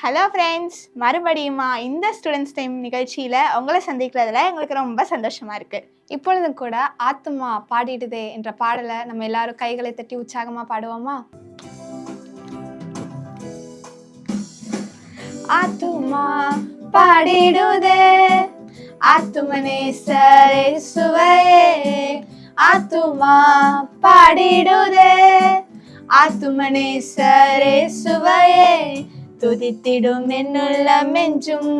Hello friends, மறுபடியுமா இந்த students time நிகழ்ச்சியில் உங்களை சந்திக்கிறதுல எங்களுக்கு ரொம்ப சந்தோஷமாக இருக்குது. இப்பொழுதும் கூட ஆத்துமா பாடிடுதே என்ற பாடலை நம்ம எல்லாரும் கைகளை தட்டி உற்சாகமாக பாடுவோமா? ஆத்துமா பாடிடுதே ஆத்துமனேசரே சுவையே, ஆத்துமா பாடிடுதே ஆத்துமனேசரே சுவையே, துதித்திடும் என்னுள்ள மெஞ்சும்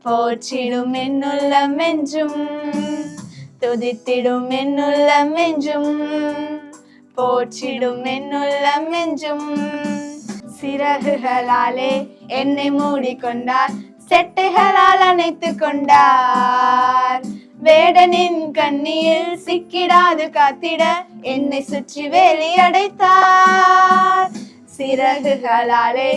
போற்றிடும் என்னுள்ள மெஞ்சும், துதித்திடும் என்னுள்ள மெஞ்சும் போற்றிடும் என்னுள்ள மெஞ்சும். சிறகுகளாலே என்னை மூடிக்கொண்டார், செட்டைகளால் அணைத்து கொண்டார், வேடனின் கண்ணியில் சிக்கிடாது காத்திட என்னை சுற்றி வேலி அடைத்தார். சிறகுகளாலே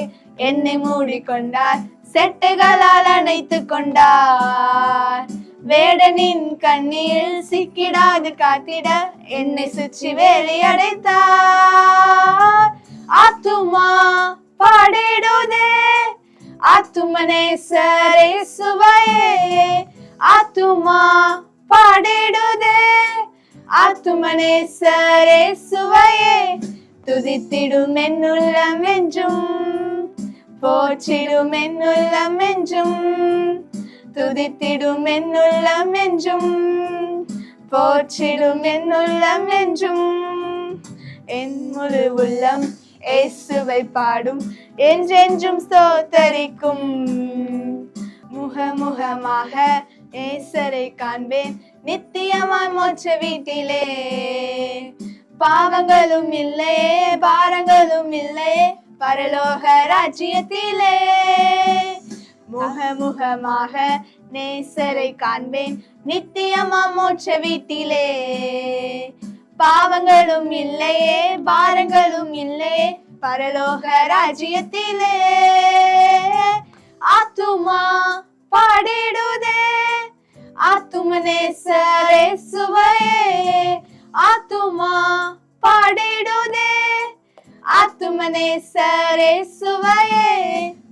என்னை மூடிக்கொண்டார், செட்டைகளால் அணைத்து கொண்டார், வேடனின் கண்ணியில் சிக்கிடாது காத்திட என்னை சுற்றி வேலி அடைத்தார். ஆத்துமா பாடிடுதே ஆத்துமனேசரே சுவையே, ஆத்துமா பாடிடுதே ஆத்துமனேசரே சுவையே, துதித்திடும் என்னுள்ள மெஞ்சும் போற்றிடும் என்னுள்ள மெஞ்சும், துதித்திடும் என்னுள்ள மெஞ்சும் போற்றிடும் என்னுள்ள மெஞ்சும். என் முழு உள்ளம் இயேசுவை பாடும், என்றென்றும் ஸ்தோத்தரிக்கும், முகமுகமாக நேசரை காண்பேன் நித்தியமாய் மோட்ச வீட்டிலே. பாவங்களும் இல்லையே பாரங்களும் இல்லையே பரலோக ராஜ்யத்திலே, முகமுகமாக நேசரை காண்பேன் நித்தியமா மோட்ச வீட்டிலே. பாவங்களும் இல்லையே பாரங்களும் இல்லையே பரலோக ராஜ்யத்திலே. ஆத்துமா பாடிடுதே ஆத்துமனேசரே சுவையே, ஆத்துமா பாடிடுதே ஆத்துமனேசரே சுவையே,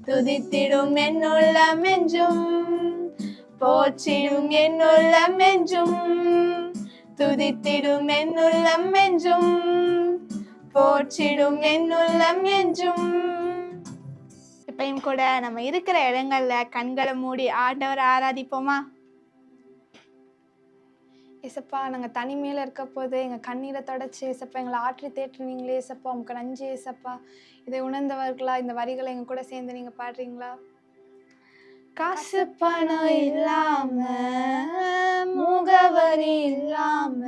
துதித்திடும் என்னுள்ள மெஞ்சும் போற்றிடும் என்னுள்ள மெஞ்சும், துதித்திடும் என்னுள்ள மெஞ்சும் போற்றிடும் என்னுள்ள மெஞ்சும். இப்பயும் கூட நம்ம இருக்கிற இடங்கள்ல கண்களை மூடி ஆண்டவரை ஆராதிப்போமா? ஏசப்பா, நாங்கள் தனிமையில் இருக்க போது எங்கள் கண்ணீரை தொடச்சி ஏசப்பா எங்களை ஆற்றி தேற்றுனீங்களே ஏசப்பா, உங்களுக்கு நன்றி ஏசப்பா. இதை உணர்ந்தவர்களா இந்த வரிகளை எங்கள் கூட சேர்ந்து நீங்கள் பாடுறீங்களா? காசு பணம் இல்லாம முகவரி இல்லாம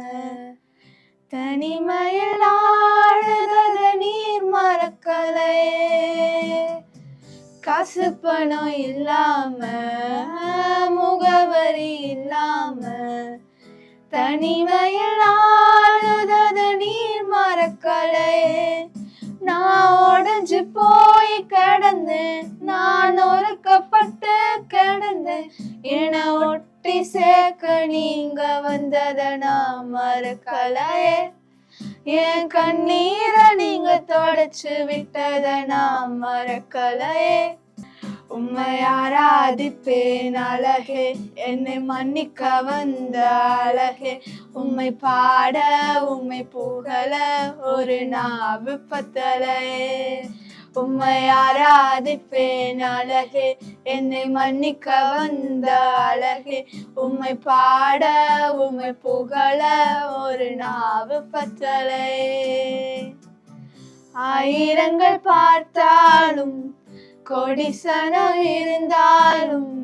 தனிமையில் ஆழுதத நீர் மறக்கலையே. காசு பணம் இல்லாம முகவரி இல்லாம தனிமையில் ஆழுதத நீர் மறக்கலையே. நான் உடைஞ்சு போய் கிடந்தேன், நான் ஒருக்கப்பட்டு கிடந்தேன், என ஒட்டி சேர்க்க நீங்க வந்தத நான் மறக்கலையே. என் கண்ணீரை நீங்க தொடச்சு விட்டத நான் மறக்கலையே. உம்மை ஆராதிப்பேன் அழகே, என்னை மன்னிக்க வந்த அழகே, உம்மை பாட உம்மை புகழ ஒரு நாவு பத்தலையே. உம்மை ஆராதிப்பேன் அழகே, என்னை மன்னிக்க வந்த அழகே, உம்மை பாட உம்மை புகழ ஒரு நாவு பத்தலையே. ஆயிரங்கள் பார்த்தாலும் கோடிசனம் இருந்தாலும்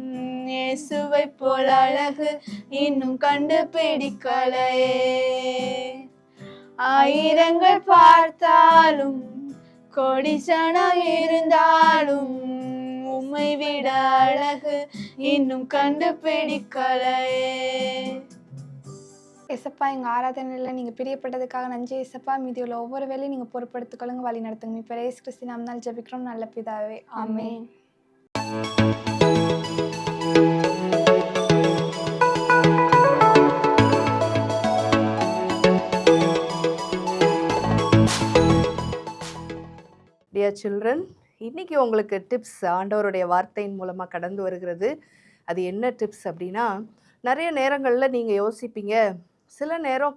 இயேசுவை போல் அழகு இன்னும் கண்டுபிடிக்கலையே. ஆயிரங்கள் பார்த்தாலும் கோடிசனம் இருந்தாலும் உம்மை விட அழகு இன்னும் கண்டுபிடிக்கலையே. ஏசப்பா, எங்கள் ஆராதனையில் நீங்கள் பிரியப்பட்டதுக்காக நன்றி ஏசப்பா. மீதியுள்ள ஒவ்வொரு வேலையும் நீங்கள் பொறுப்படுத்திக்கொள்ளுங்க, வழி நடத்துங்க. இப்போ இயேசு கிறிஸ்து நாமத்தில் ஜெபிக்கிறோம் நல்ல பிதாவே, ஆமென். Dear children, இன்னைக்கு உங்களுக்கு டிப்ஸ் ஆண்டவருடைய வார்த்தையின் மூலமாக கடந்து வருகிறது. அது என்ன டிப்ஸ் அப்படின்னா, நிறைய நேரங்களில் நீங்கள் யோசிப்பீங்க, சில நேரம்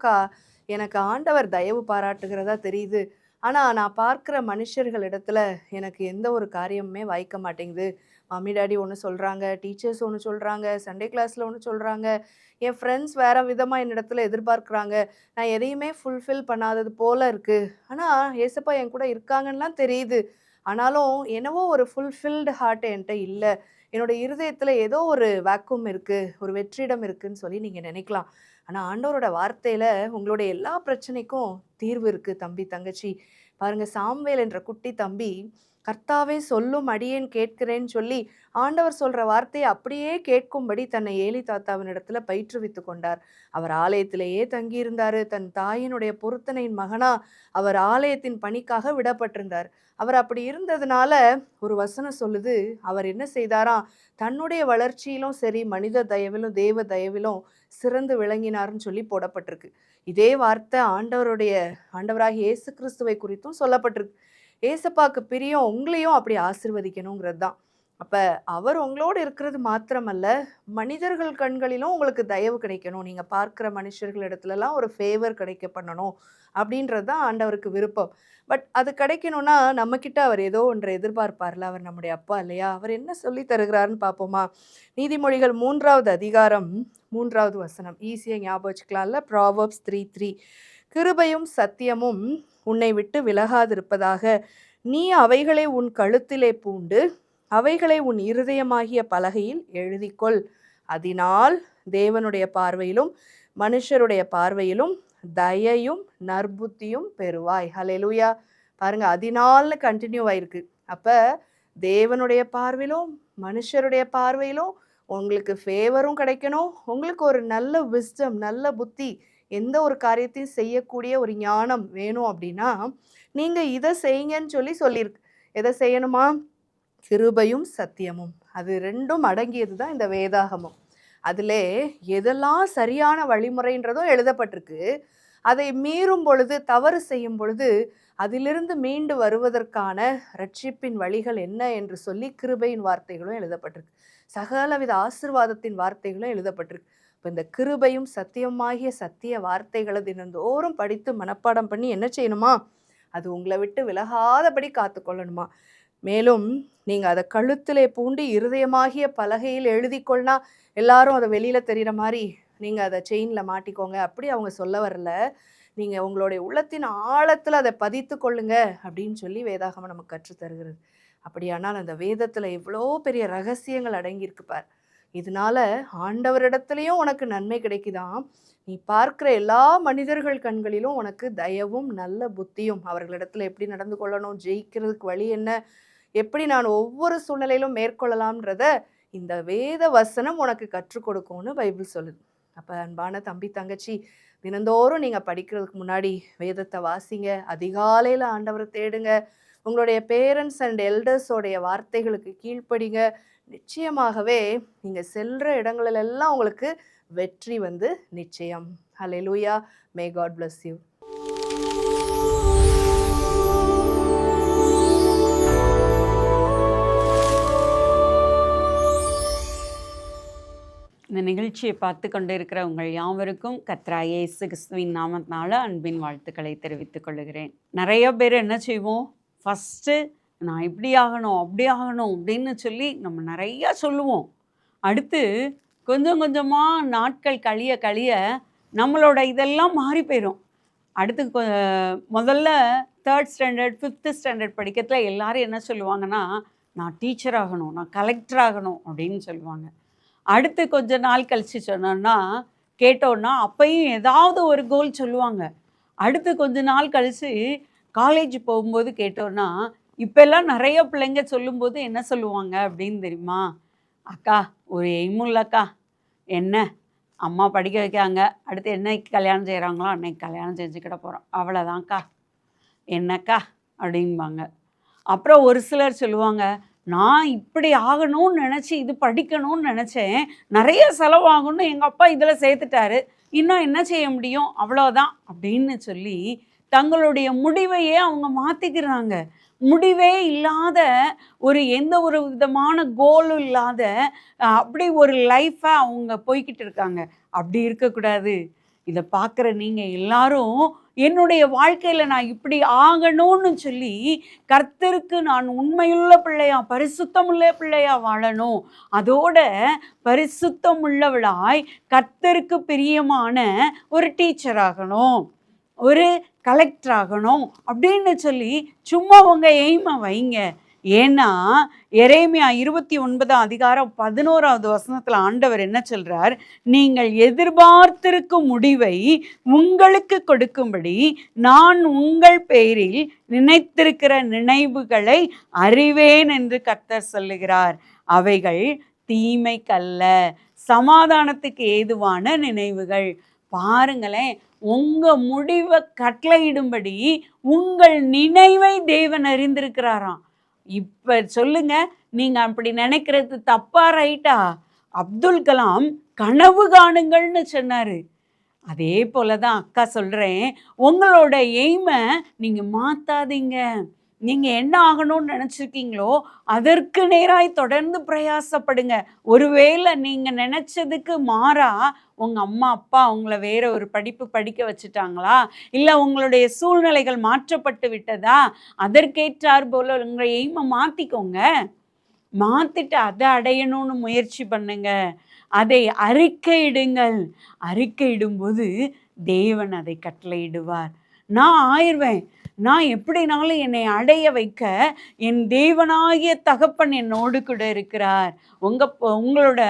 எனக்கு ஆண்டவர் தயவு பாராட்டுகிறதா தெரியுது, ஆனால் நான் பார்க்குற மனுஷர்களிடத்துல எனக்கு எந்த ஒரு காரியமுமே வாய்க்க மாட்டேங்குது. மம்மி டாடி ஒன்று சொல்கிறாங்க, டீச்சர்ஸ் ஒன்று சொல்கிறாங்க, சண்டே கிளாஸில் ஒன்று சொல்கிறாங்க, என் ஃப்ரெண்ட்ஸ் வேறு விதமாக என்னிடத்துல எதிர்பார்க்குறாங்க, நான் எதையுமே ஃபுல்ஃபில் பண்ணாதது போல் இருக்குது. ஆனால் ஏசப்பா என் கூட இருக்காங்கன்னுலாம் தெரியுது, ஆனாலும் என்னவோ ஒரு ஃபுல்ஃபில்டு ஹார்ட் என்கிட்ட இல்லை, என்னோட இருதயத்தில் ஏதோ ஒரு வேக்கும் இருக்குது, ஒரு வெற்றிடம் இருக்குதுன்னு சொல்லி நீங்கள் நினைக்கலாம். ஆனால் ஆண்டவரோட வார்த்தையில் உங்களுடைய எல்லா பிரச்சனைக்கும் தீர்வு இருக்குது தம்பி தங்கச்சி. பாருங்கள், சாம்வேல் என்ற குட்டி தம்பி கர்த்தாவே சொல்லும் அடியேன் கேட்கிறேன்னு சொல்லி ஆண்டவர் சொல்கிற வார்த்தையை அப்படியே கேட்கும்படி தன்னை ஏலி தாத்தாவின் இடத்துல பயிற்றுவித்து கொண்டார். அவர் ஆலயத்திலேயே தங்கியிருந்தார். தன் தாயினுடைய பொருத்தனையின் மகனா அவர் ஆலயத்தின் பணிக்காக விடப்பட்டிருந்தார். அவர் அப்படி இருந்ததுனால ஒரு வசனம் சொல்லுது, அவர் என்ன செய்தாராம், தன்னுடைய வளர்ச்சியிலும் சரி மனித தயவிலும் தேவ தயவிலும் சிறந்து விளங்கினார்னு சொல்லி போடப்பட்டிருக்கு. இதே வார்த்தை ஆண்டவராகிய இயேசு கிறிஸ்துவை குறித்தும் சொல்லப்பட்டிருக்கு. ஏசப்பாக்கு பிரியம் உங்களையும் அப்படி ஆசிர்வதிக்கணுங்கிறது தான். அப்போ அவர் உங்களோடு இருக்கிறது மாத்திரமல்ல, மனிதர்கள் கண்களிலும் உங்களுக்கு தயவு கிடைக்கணும், நீங்கள் பார்க்குற மனுஷர்கள் இடத்துலலாம் ஒரு ஃபேவர் கிடைக்க பண்ணணும் அப்படின்றது தான் ஆண்டவருக்கு விருப்பம். பட் அது கிடைக்கணும்னா நம்மக்கிட்ட அவர் ஏதோ ஒன்றை எதிர்பார்ப்பார்ல, அவர் நம்முடைய அப்பா இல்லையா? அவர் என்ன சொல்லி தருகிறாருன்னு பார்ப்போமா? நீதிமொழிகள் 3வது அதிகாரம் 3வது வசனம் ஈஸியாக ஞாபகம் வச்சுக்கலாம்ல. ப்ராவர்ப்ஸ் 3:3 கிருபையும் சத்தியமும் உன்னை விட்டு விலகாதிருப்பதாக, நீ அவைகளை உன் கழுத்திலே பூண்டு அவைகளை உன் இருதயமாகிய பலகையில் எழுதிக்கொள், அதனால் தேவனுடைய பார்வையிலும் மனுஷருடைய பார்வையிலும் தயையும் நற்புத்தியும் பெறுவாய். ஹல்லேலூயா. பாருங்க, அதனால்னு கண்டினியூ ஆயிருக்கு. அப்போ தேவனுடைய பார்வையிலும் மனுஷருடைய பார்வையிலும் உங்களுக்கு ஃபேவரும் கிடைக்கணும், உங்களுக்கு ஒரு நல்ல விஸ்டம், நல்ல புத்தி, எந்த ஒரு காரியத்தையும் செய்யக்கூடிய ஒரு ஞானம் வேணும் அப்படின்னா நீங்கள் இதை செய்யுங்கன்னு சொல்லியிருக்கு. எதை செய்யணுமா? கிருபையும் சத்தியமும், அது ரெண்டும் அடங்கியது தான் இந்த வேதாகமம். அதில் எதெல்லாம் சரியான வழிமுறைன்றதும் எழுதப்பட்டிருக்கு. அதை மீறும் பொழுது, தவறு செய்யும் பொழுது அதிலிருந்து மீண்டு வருவதற்கான ரட்சிப்பின் வழிகள் என்ன என்று சொல்லி கிருபையின் வார்த்தைகளும் எழுதப்பட்டிருக்கு. சகலவித ஆசீர்வாதத்தின் வார்த்தைகளும் எழுதப்பட்டிருக்கு. இப்போ இந்த கிருபையும் சத்தியமாகிய சத்திய வார்த்தைகளை தினந்தோறும் படித்து மனப்பாடம் பண்ணி என்ன செய்யணுமா? அது உங்களை விட்டு விலகாதபடி காத்துக்கொள்ளணுமா? மேலும் நீங்கள் அதை கழுத்திலே பூண்டி இருதயமாகிய பலகையில் எழுதிக்கொள்ளனா, எல்லாரும் அதை வெளியில் தெரிகிற மாதிரி நீங்கள் அதை செயினில் மாட்டிக்கோங்க, அப்படி அவங்க சொல்ல வரல. நீங்கள் உங்களுடைய உள்ளத்தின் ஆழத்தில் அதை பதித்து கொள்ளுங்க அப்படின்னு சொல்லி வேதாகமம் நமக்கு கற்றுத்தருகிறது. அப்படியானால் அந்த வேதத்தில் எவ்வளோ பெரிய ரகசியங்கள் அடங்கியிருக்குப்பார். இதனால ஆண்டவரிடத்துலையும் உனக்கு நன்மை கிடைக்குதாம். நீ பார்க்குற எல்லா மனிதர்கள் கண்களிலும் உனக்கு தயவும் நல்ல புத்தியும், அவர்களிடத்துல எப்படி நடந்து கொள்ளணும், ஜெயிக்கிறதுக்கு வழி என்ன, எப்படி நான் ஒவ்வொரு சூழ்நிலையிலும் மேற்கொள்ளலாம்ன்றத இந்த வேத வசனம் உனக்கு கற்றுக் கொடுக்கும்னு பைபிள் சொல்லுது. அப்போ அன்பான தம்பி தங்கச்சி, தினந்தோறும் நீங்கள் படிக்கிறதுக்கு முன்னாடி வேதத்தை வாசிங்க, அதிகாலையில் ஆண்டவரை தேடுங்க, உங்களுடைய பேரண்ட்ஸ் அண்ட் எல்டர்ஸோடைய வார்த்தைகளுக்கு கீழ்ப்படிங்க. நிச்சயமாகவே நீங்கள் செல்கிற இடங்களிலெல்லாம் உங்களுக்கு வெற்றி நிச்சயம். Hallelujah. May God bless you. இந்த நிகழ்ச்சியை பார்த்து கொண்டு இருக்கிற உங்கள் யாவருக்கும் கர்த்தராகிய இயேசு கிறிஸ்துவின் நாமத்தினால அன்பின் வாழ்த்துக்களை தெரிவித்துக் கொள்கிறேன். நிறைய பேர் என்ன செய்வோம், ஃபஸ்ட்டு நான் இப்படி ஆகணும் அப்படி ஆகணும் அப்படின்னு சொல்லி நம்ம நிறையா சொல்லுவோம். அடுத்து கொஞ்சம் கொஞ்சமாக நாட்கள் கழிய கழிய நம்மளோட இதெல்லாம் மாறி போயிடும். அடுத்து முதல்ல 3rd ஸ்டாண்டர்ட் 5th ஸ்டாண்டர்ட் படிக்கிறதுல எல்லாரும் என்ன சொல்லுவாங்கன்னா, நான் டீச்சர் ஆகணும், நான் கலெக்டர் ஆகணும் அப்படின்னு சொல்லுவாங்க. அடுத்து கொஞ்ச நாள் கழித்து சொன்னோன்னா கேட்டோன்னா அப்பையும் ஏதாவது ஒரு கோல் சொல்லுவாங்க. அடுத்து கொஞ்ச நாள் கழித்து காலேஜ் போகும்போது கேட்டோன்னா இப்போல்லாம் நிறைய பிள்ளைங்க சொல்லும்போது என்ன சொல்லுவாங்க அப்படின்னு தெரியுமா? அக்கா ஒரு எய்மும் இல்லைக்கா, என்ன அம்மா படிக்க வைக்காங்க, அடுத்து என்னைக்கு கல்யாணம் செய்கிறாங்களோ அன்னைக்கு கல்யாணம் செஞ்சுக்கிட போகிறோம், அவ்வளோதான்க்கா, என்னக்கா அப்படின்பாங்க. அப்புறம் ஒரு சிலர் சொல்லுவாங்க, நான் இப்படி ஆகணும்னு நினச்சி இது படிக்கணும்னு நினச்சேன், நிறைய செலவாகணும்னு எங்கள் அப்பா இதில் சேர்த்துட்டாரு, இன்னும் என்ன செய்ய முடியும், அவ்வளோதான் அப்படின்னு சொல்லி தங்களுடைய முடிவையே அவங்க மாற்றிக்கிறாங்க. முடிவே இல்லாத எந்த ஒரு விதமான கோலும் இல்லாத அப்படி ஒரு லைஃப்பை அவங்க போய்கிட்டு இருக்காங்க. அப்படி இருக்கக்கூடாது. இதை பார்க்குற நீங்கள் எல்லாரும் என்னுடைய வாழ்க்கையில் நான் இப்படி ஆகணும்னு சொல்லி கர்த்தருக்கு நான் உண்மையுள்ள பிள்ளையா, பரிசுத்தமுள்ள பிள்ளையா வாழணும். அதோட பரிசுத்தம் உள்ளவளாய் கர்த்தருக்கு பிரியமான ஒரு டீச்சர் ஆகணும், ஒரு கலெக்டர் ஆகணும் அப்படின்னு சொல்லி சும்மா உங்கள் எய்மை வைங்க. ஏன்னா எரேமியா 29:11 ஆண்டவர் என்ன சொல்றார்? நீங்கள் எதிர்பார்த்திருக்கும் முடிவை உங்களுக்கு கொடுக்கும்படி நான் உங்கள் பேரில் நினைத்திருக்கிற நினைவுகளை அறிவேன் என்று கர்த்தர் சொல்லுகிறார். அவைகள் தீமைக்கல்ல, சமாதானத்துக்கு ஏதுவான நினைவுகள். பாருங்களேன், உங்க முடிவை கட்டளையிடும்படி உங்கள் நினைவை தேவன் அறிந்திருக்கிறாராம். இப்ப சொல்லுங்க, நீங்க அப்படி நினைக்கிறது தப்பா ரைட்டா? அப்துல் கலாம் கனவு காணுங்கள்னு சொன்னாரு. அதே போலதான் அக்கா சொல்றேன், உங்களோட எய்மை நீங்க மாத்தாதீங்க. நீங்க என்ன ஆகணும்னு நினைச்சிருக்கீங்களோ அதற்கு நேராய் தொடர்ந்து பிரயாசப்படுங்க. ஒருவேளை நீங்க நினைச்சதுக்கு மாறா உங்க அம்மா அப்பா உங்களை வேற ஒரு படிப்பு படிக்க வச்சுட்டாங்களா, இல்லை உங்களுடைய சூழ்நிலைகள் மாற்றப்பட்டு விட்டதா, அதற்கேற்றார் போல உங்களை எய்மை மாத்திக்கோங்க. மாத்திட்டு அதை அடையணும்னு முயற்சி பண்ணுங்க. அதை அறிக்கையிடுங்கள். அறிக்கையிடும்போது தேவன் அதை கட்டளையிடுவார். நான் ஆயிடுவேன், நான் எப்படினாலும் என்னை அடைய வைக்க என் தேவனாகிய தகப்பன் என்னோடு கூட இருக்கிறார். உங்களோட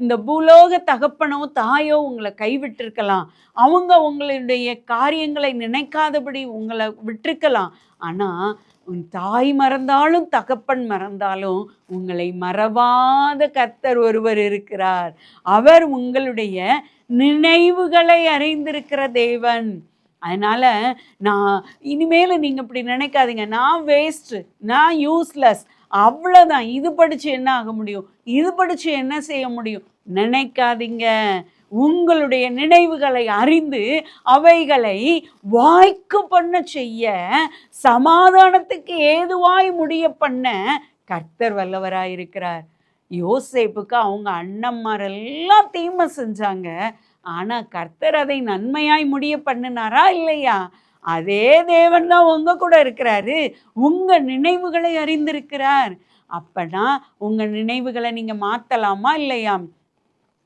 இந்த பூலோக தகப்பனோ தாயோ உங்களை கைவிட்டிருக்கலாம், அவங்க உங்களுடைய காரியங்களை நினைக்காதபடி உங்களை விட்டிருக்கலாம். ஆனால் உன் தாய் மறந்தாலும் தகப்பன் மறந்தாலும் உங்களை மறவாத கர்த்தர் ஒருவர் இருக்கிறார். அவர் உங்களுடைய நினைவுகளை அறிந்திருக்கிற தேவன். அதனால் நான் இனிமேல் நீங்கள் இப்படி நினைக்காதீங்க, நான் வேஸ்ட்டு, நான் யூஸ்லெஸ், அவ்வளோதான், இது படித்து என்ன ஆக முடியும், இது படித்து என்ன செய்ய முடியும் நினைக்காதீங்க. உங்களுடைய நினைவுகளை அறிந்து அவைகளை வாய்க்கு பண்ண செய்ய, சமாதானத்துக்கு ஏதுவாய் முடிய பண்ண கர்த்தர் வல்லவராயிருக்கிறார். யோசேப்புக்கு அவங்க அண்ணன்மாரெல்லாம் தீமை செஞ்சாங்க, ஆனால் கர்த்தர் அதை நன்மையாய் முடிய பண்ணினாரா இல்லையா? அதே தேவன் தான் உங்க கூட இருக்கிறாரு, உங்க நினைவுகளை அறிந்திருக்கிறார். அப்பனா உங்க நினைவுகளை நீங்க மாத்தலாமா இல்லையா?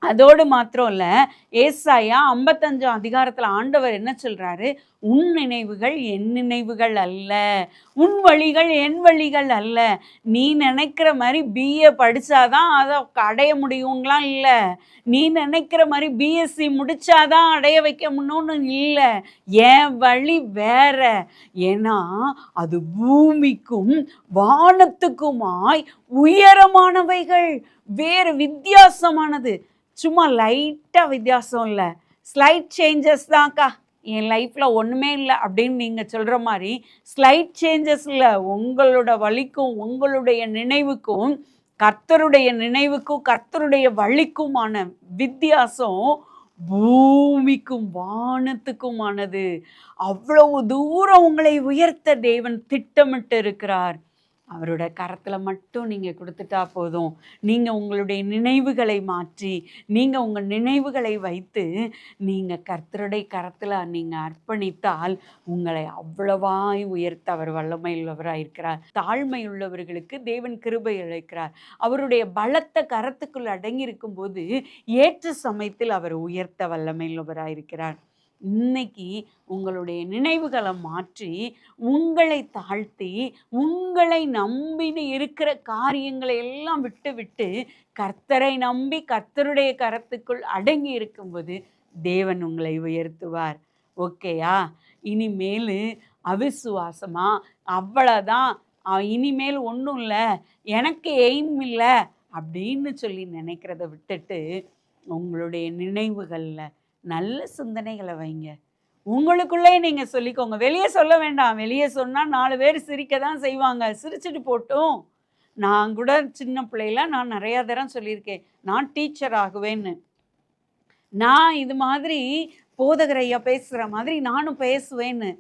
அதோடு மாத்திரம் இல்லை, ஏசாயா 55 ஆண்டவர் என்ன சொல்றாரு? உன் நினைவுகள் என் நினைவுகள் அல்ல, உன் வழிகள் என் வழிகள் அல்ல. நீ நினைக்கிற மாதிரி பிஏ படித்தாதான் அதை அடைய முடியுங்களாம் இல்லை, நீ நினைக்கிற மாதிரி பிஎஸ்சி முடிச்சாதான் அடைய வைக்க முடியும்னு இல்லை. என் வழி வேற. ஏன்னா அது பூமிக்கும் வானத்துக்குமாய் உயரமானவைகள், வேறு வித்தியாசமானது. சும்மா லைட்டாக வித்தியாசம் இல்லை, ஸ்லைட் சேஞ்சஸ் தான்க்கா, என் லைஃப்பில் ஒன்றுமே இல்லை அப்படின்னு நீங்கள் சொல்கிற மாதிரி ஸ்லைட் சேஞ்சஸ் இல்லை. உங்களோட வழிக்கும் உங்களுடைய நினைவுக்கும் கர்த்தருடைய நினைவுக்கும் கர்த்தருடைய வழிக்குமான வித்தியாசம் பூமிக்கும் வானத்துக்குமானது. அவ்வளவு தூரம் உங்களை உயர்த்த தேவன் திட்டமிட்டு இருக்கிறார். அவரோட கரத்தில் மட்டும் நீங்கள் கொடுத்துட்டா போதும். நீங்கள் உங்களுடைய நினைவுகளை மாற்றி, நீங்கள் உங்கள் நினைவுகளை வைத்து நீங்கள் கர்த்தருடைய கரத்தில் நீங்கள் அர்ப்பணித்தால் உங்களை அவ்வளவாய் உயர்த்த அவர் வல்லமையுள்ளவராக இருக்கிறார். தாழ்மை உள்ளவர்களுக்கு தேவன் கிருபை அளிக்கிறார். அவருடைய பலத்த கரத்துக்குள் அடங்கி இருக்கும்போது ஏற்ற சமயத்தில் அவர் உயர்த்த வல்லமையுள்ளவராக இருக்கிறார். இன்னைக்கு உங்களுடைய நினைவுகளை மாற்றி உங்களை தாழ்த்தி உங்களை நம்பின்னு இருக்கிற காரியங்களை எல்லாம் விட்டு விட்டு கர்த்தரை நம்பி கர்த்தருடைய கரத்துக்குள் அடங்கி இருக்கும்போது தேவன் உங்களை உயர்த்துவார். ஓகேயா? இனிமேல் அவிசுவாசமா அவ்வளோதான், இனிமேல் ஒன்றும் இல்லை, எனக்கு எய்ம் இல்லை அப்படின்னு சொல்லி நினைக்கிறத விட்டுட்டு உங்களுடைய நினைவுகளில் நல்ல சிந்தனைகளை வைங்க. உங்களுக்குள்ளே நீங்கள் சொல்லிக்கோங்க, வெளியே சொல்ல வேண்டாம். வெளியே சொன்னால் 4 பேர் சிரிக்க தான் செய்வாங்க, சிரிச்சுட்டு போட்டும். நான் கூட சின்ன பிள்ளையில நான் நிறையா தரம் சொல்லியிருக்கேன், நான் டீச்சர் ஆகுவேன்னு. நான் இது மாதிரி போதகர் ஐயா பேசுகிற மாதிரி நானும் பேசுவேன்னு.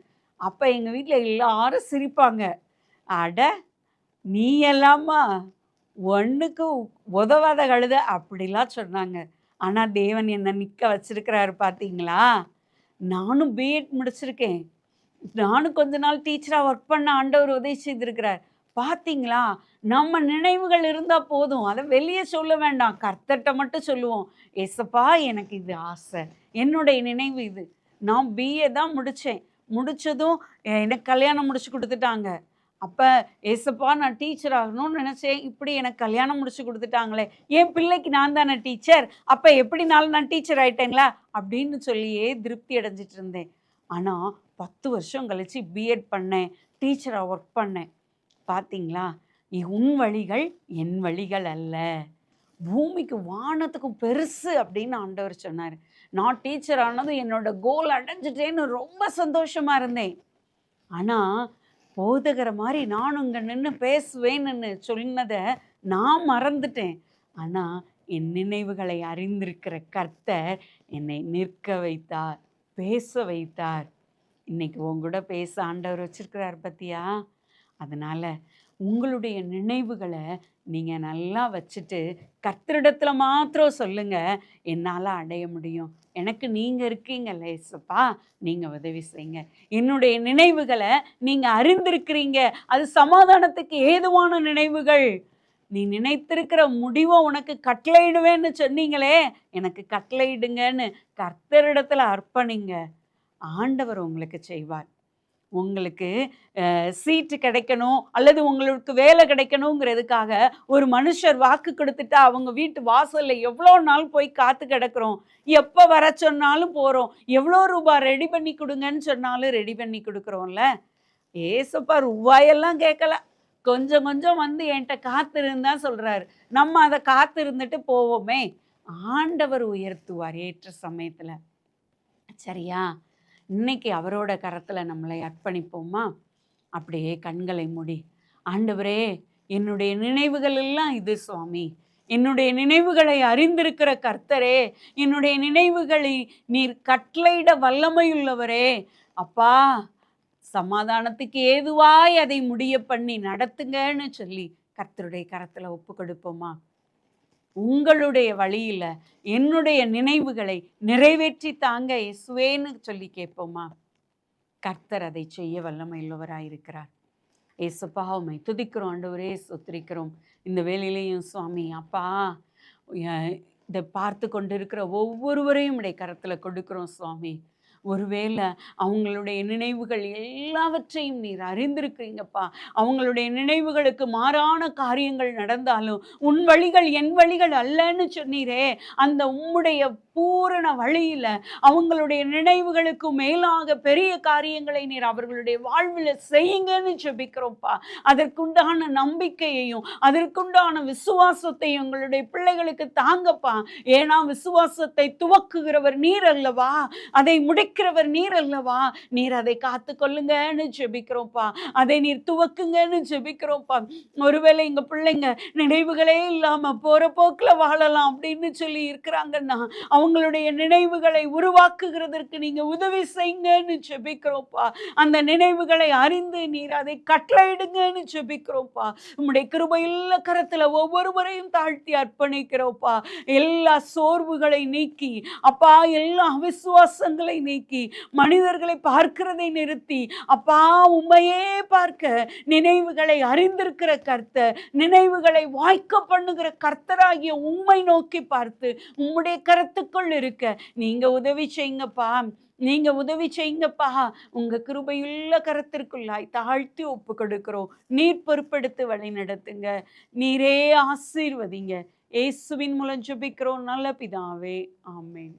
அப்போ எங்கள் வீட்டில் எல்லாரும் சிரிப்பாங்க. அட நீ எல்லாமா ஒன்றுக்கு உதவாத கழுத அப்படிலாம் சொன்னாங்க. ஆனால் தேவன் என்னை நிற்க வச்சிருக்கிறாரு பார்த்தீங்களா. நானும் பிஎட் முடிச்சிருக்கேன், நானும் கொஞ்ச நாள் டீச்சராக ஒர்க் பண்ண ஆண்டவர் உதவி செய்திருக்கிறார். பார்த்தீங்களா, நம்ம நினைவுகள் இருந்தால் போதும், அதை வெளியே சொல்ல வேண்டாம், கர்த்தர்கிட்ட மட்டும் சொல்லுவோம். ஏசப்பா எனக்கு இது ஆசை, என்னுடைய நினைவு இது. நான் பிஏ தான் முடித்தேன், முடித்ததும் எனக்கு கல்யாணம் முடிச்சு கொடுத்துட்டாங்க. அப்போ ஏசப்பா நான் டீச்சர் ஆகணும்னு நினச்சேன், இப்படி எனக்கு கல்யாணம் முடிச்சு கொடுத்துட்டாங்களே, என் பிள்ளைக்கு நான் தானே டீச்சர், அப்போ எப்படினாலும் நான் டீச்சர் ஆகிட்டேங்களா அப்படின்னு சொல்லியே திருப்தி அடைஞ்சிட்டு இருந்தேன். ஆனால் 10 வருஷம் கழித்து பிஎட் பண்ணேன், டீச்சராக ஒர்க் பண்ணேன். பார்த்தீங்களா, உன் வழிகள் என் வழிகள் அல்ல, பூமிக்கு வானத்துக்கும் பெருசு அப்படின்னு ஆண்டவர் சொன்னார். நான் டீச்சர் ஆனதும் என்னோட கோல் அடைஞ்சிட்டேன்னு ரொம்ப சந்தோஷமாக இருந்தேன். ஆனால் போதகர மாதிரி நான் இங்கே நின்று பேசுவேன்னு சொன்னதை நான் மறந்துட்டேன். ஆனால் என் நினைவுகளை அறிந்திருக்கிற கர்த்தர் என்னை நிற்க வைத்தார், பேச வைத்தார். இன்னைக்கு உங்கூட பேச ஆண்டவர் வச்சிருக்கிறார் பத்தியா. அதனால் உங்களுடைய நினைவுகளை நீங்கள் நல்லா வச்சுட்டு கர்த்தரிடத்தில் மாத்திரம் சொல்லுங்கள், என்னால் அடைய முடியும், எனக்கு நீங்கள் இருக்கீங்கல்ல ஏசப்பா, நீங்கள் உதவி செய்யுங்க. என்னுடைய நினைவுகளை நீங்கள் அறிந்திருக்கிறீங்க, அது சமாதானத்துக்கு ஏதுவான நினைவுகள். நீ நினைத்திருக்கிற முடிவை உனக்கு கட்டளையிடுவேன்னு சொன்னீங்களே, எனக்கு கட்டளையிடுங்கன்னு கர்த்தரிடத்தில் அர்ப்பணிங்க. ஆண்டவர் உங்களுக்கு செய்வார். உங்களுக்கு சீட்டு கிடைக்கணும் அல்லது உங்களுக்கு வேலை கிடைக்கணுங்கிறதுக்காக ஒரு மனுஷர் வாக்கு கொடுத்துட்டா அவங்க வீட்டு வாசலில் எவ்வளோ நாள் போய் காத்து கிடக்கிறோம், எப்போ வர சொன்னாலும் போகிறோம், எவ்வளோ ரூபாய் ரெடி பண்ணி கொடுங்கன்னு சொன்னாலும் ரெடி பண்ணி கொடுக்குறோம்ல. ஏசப்பா ரூபாயெல்லாம் கேட்கல, கொஞ்சம் கொஞ்சம் வந்து என்கிட்ட காத்திருந்தான் சொல்கிறாரு. நம்ம அதை காத்திருந்துட்டு போவோமே, ஆண்டவர் உயர்த்துவார் ஏற்ற சமயத்தில். சரியா, இன்னைக்கு அவரோட கரத்தில் நம்மளை அர்ப்பணிப்போமா. அப்படியே கண்களை மூடி, ஆண்டவரே என்னுடைய நினைவுகள் எல்லாம் இது சுவாமி, என்னுடைய நினைவுகளை அறிந்திருக்கிற கர்த்தரே, என்னுடைய நினைவுகளை நீர் கட்டளையிட வல்லமையுள்ளவரே, அப்பா சமாதானத்துக்கு ஏதுவாய் அதை முடிய பண்ணி நடத்துங்கன்னு சொல்லி கர்த்தருடைய கரத்தில் ஒப்பு கொடுப்போமா. உங்களுடைய வழியில் என்னுடைய நினைவுகளை நிறைவேற்றி தாங்க இயேசுவேன்னு சொல்லி கேட்போமா. கர்த்தர் அதை செய்ய வல்லமையுள்ளவராயிருக்கிறார். ஏசப்பா உம்மை துதிக்கிறோம் ஆண்டவரே, ஸ்தோத்திரிக்கிறோம். இந்த வேளையிலையும் சுவாமி அப்பா இதை பார்த்து கொண்டிருக்கிற ஒவ்வொருவரையும் உடைய கரத்தில் கொடுக்குறோம் சுவாமி. ஒருவேளை அவங்களுடைய நினைவுகள் எல்லாவற்றையும் நீர் அறிந்திருக்கிறீங்கப்பா. அவங்களுடைய நினைவுகளுக்கு மாறான காரியங்கள் நடந்தாலும் உன் வழிகள் என் வழிகள் அல்லன்னு சொன்னீரே, அந்த உம்முடைய பூரண வழியில் அவங்களுடைய நினைவுகளுக்கு மேலாக பெரிய காரியங்களை நீர் அவர்களுடைய வாழ்வில் செய்யுங்கன்னு ஜெபிக்கிறோம்ப்பா. அதற்குண்டான நம்பிக்கையையும் அதற்குண்டான விசுவாசத்தையும் உங்களுடைய பிள்ளைகளுக்கு தாங்கப்பா. ஏன்னா விசுவாசத்தை துவக்குகிறவர் நீர் அல்லவா, அதை முடிக்கிறவர் நீர் அல்லவா. நீர் அதை காத்து கொள்ளுங்கன்னு ஜெபிக்கிறோம்ப்பா, அதை நீர் துவக்குங்கன்னு ஜெபிக்கிறோம்ப்பா. ஒருவேளை எங்க பிள்ளைங்க நினைவுகளே இல்லாம போற போக்கில் வாழலாம் அப்படின்னு சொல்லி இருக்கிறாங்கன்னா அவங்களுடைய நினைவுகளை உருவாக்குகிறதற்கு நீங்க உதவி செய்யுங்கன்னு ஜெபிக்கிறோம்ப்பா. அந்த நினைவுகளை அறிந்து நீர் அதை கட்டளையிடுங்கன்னு ஜெபிக்கிறோம்ப்பா. உம்முடைய கிருபையுள்ள கரத்துல ஒவ்வொருவரையும் தாழ்த்தி அர்ப்பணிக்கிறோம்ப்பா. எல்லா சோர்வுகளை நீக்கி அப்பா, எல்லா அவிசுவாசங்களை நீக்கி மனிதர்களை பார்க்கிறதை நிறுத்தி அப்பா உம்மையே பார்க்க நினைவுகளை அறிந்திருக்கிற கர்த்தர், நினைவுகளை வாய்க்க பண்ணுகிற கர்த்தராகிய உம்மை நோக்கி பார்த்து உம்முடைய கரத்துக்குள் இருக்க நீங்க உதவி செய்யுங்கப்பா. நீங்க உதவி செய்யுங்கப்பா. உங்க கிருபையுள்ள கரத்திற்குள்ளாய் தாழ்த்தி ஒப்பு கொடுக்கிறோம். நீர் பொறுப்பெடுத்து வழி நடத்துங்க, நீரே ஆசீர்வதிங்க. இயேசுவின் மூலம் ஜெபிக்கிறோம் நல்ல பிதாவே, ஆமென்.